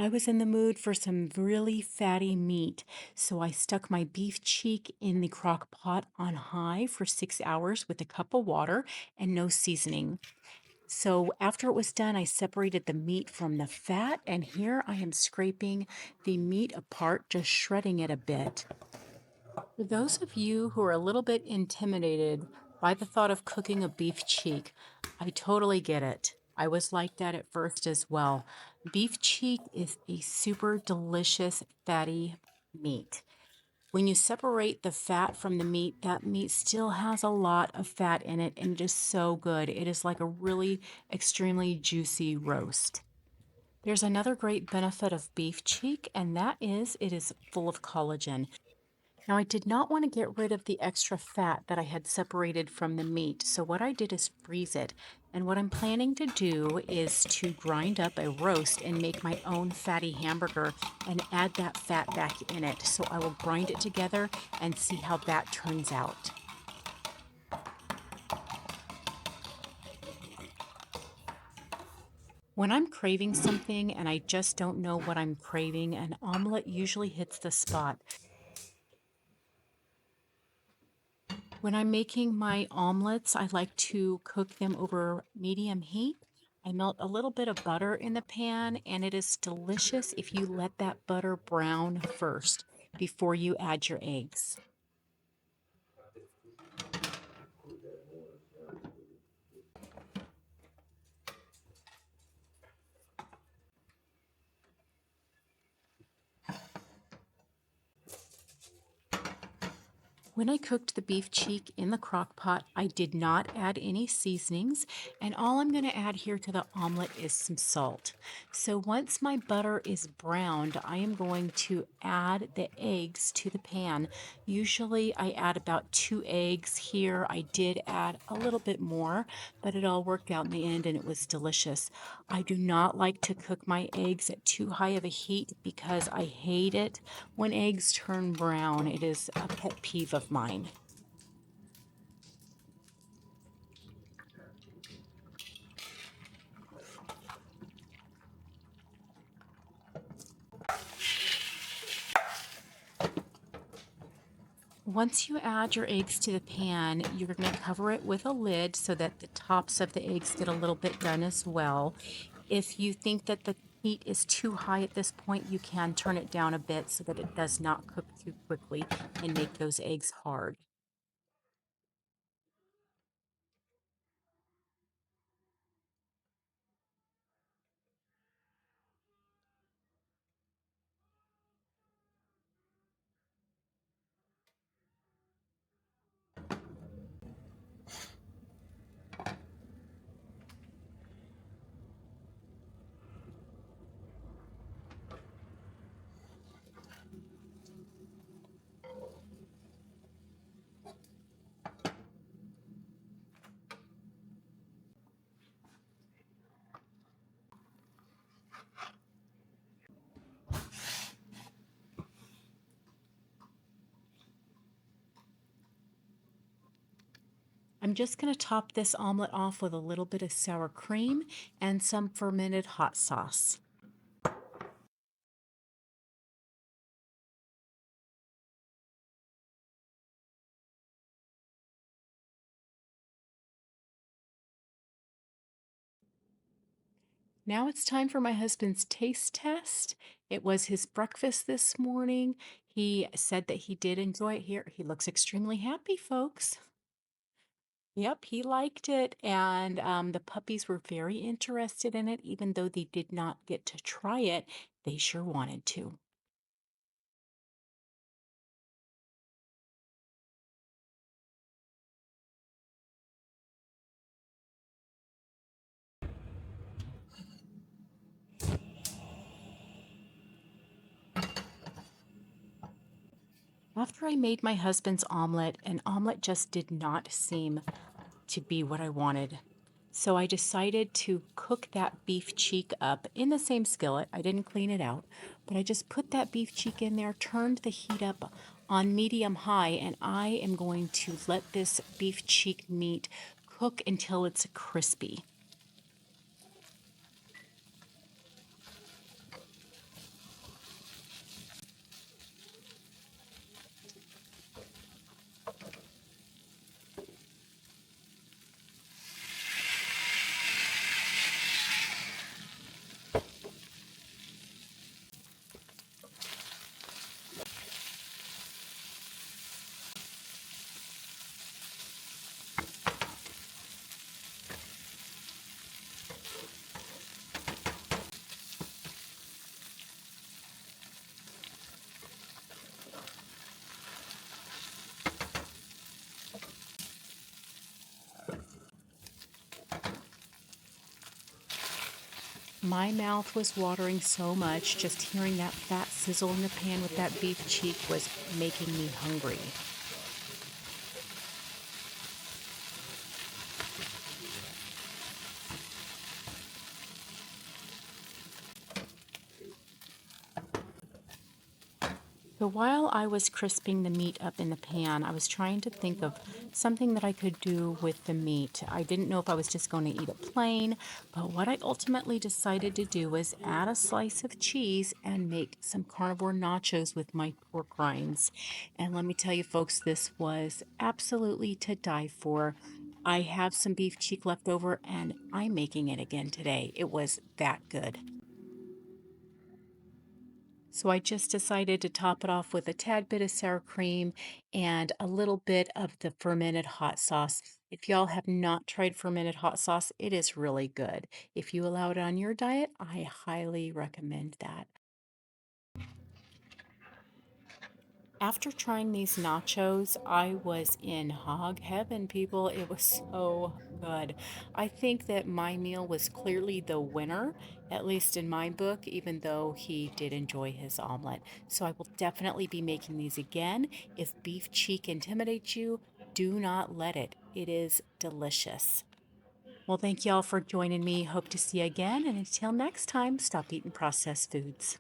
I was in the mood for some really fatty meat, so I stuck my beef cheek in the crock pot on high for 6 hours with a cup of water and no seasoning. So after it was done, I separated the meat from the fat, and here I am scraping the meat apart, just shredding it a bit. For those of you who are a little bit intimidated by the thought of cooking a beef cheek, I totally get it. I was like that at first as well. Beef cheek is a super delicious fatty meat. When you separate the fat from the meat, that meat still has a lot of fat in it and just so good. It is like a really extremely juicy roast. There's another great benefit of beef cheek, and that is it is full of collagen. Now, I did not want to get rid of the extra fat that I had separated from the meat, so what I did is freeze it. And what I'm planning to do is to grind up a roast and make my own fatty hamburger and add that fat back in it. So I will grind it together and see how that turns out. When I'm craving something and I just don't know what I'm craving, an omelet usually hits the spot. When I'm making my omelets, I like to cook them over medium heat. I melt a little bit of butter in the pan, and it is delicious if you let that butter brown first before you add your eggs. When I cooked the beef cheek in the crock pot, I did not add any seasonings, and all I'm going to add here to the omelet is some salt. So once my butter is browned, I am going to add the eggs to the pan. Usually I add about 2 eggs here. I did add a little bit more, but it all worked out in the end and it was delicious. I do not like to cook my eggs at too high of a heat because I hate it when eggs turn brown. It is a pet peeve of mine. Once you add your eggs to the pan, you're going to cover it with a lid so that the tops of the eggs get a little bit done as well. If you think that the heat is too high at this point, you can turn it down a bit so that it does not cook too quickly and make those eggs hard. I'm just going to top this omelet off with a little bit of sour cream and some fermented hot sauce. Now it's time for my husband's taste test. It was his breakfast this morning. He said that he did enjoy it here. He looks extremely happy, folks. Yep, he liked it. And the puppies were very interested in it, even though they did not get to try it. They sure wanted to. After I made my husband's omelet, an omelet just did not seem to be what I wanted. So I decided to cook that beef cheek up in the same skillet. I didn't clean it out, but I just put that beef cheek in there, turned the heat up on medium high, and I am going to let this beef cheek meat cook until it's crispy. My mouth was watering so much. Just hearing that fat sizzle in the pan with that beef cheek was making me hungry. So while I was crisping the meat up in the pan, I was trying to think of something that I could do with the meat. I didn't know if I was just going to eat it plain, but what I ultimately decided to do was add a slice of cheese and make some carnivore nachos with my pork rinds. And let me tell you, folks, this was absolutely to die for. I have some beef cheek left over and I'm making it again today. It was that good. So I just decided to top it off with a tad bit of sour cream and a little bit of the fermented hot sauce. If y'all have not tried fermented hot sauce, it is really good. If you allow it on your diet, I highly recommend that. After trying these nachos, I was in hog heaven, people. It was so good. I think that my meal was clearly the winner, at least in my book, even though he did enjoy his omelet. So I will definitely be making these again. If beef cheek intimidates you, do not let it. It is delicious. Well, thank y'all for joining me. Hope to see you again. And until next time, stop eating processed foods.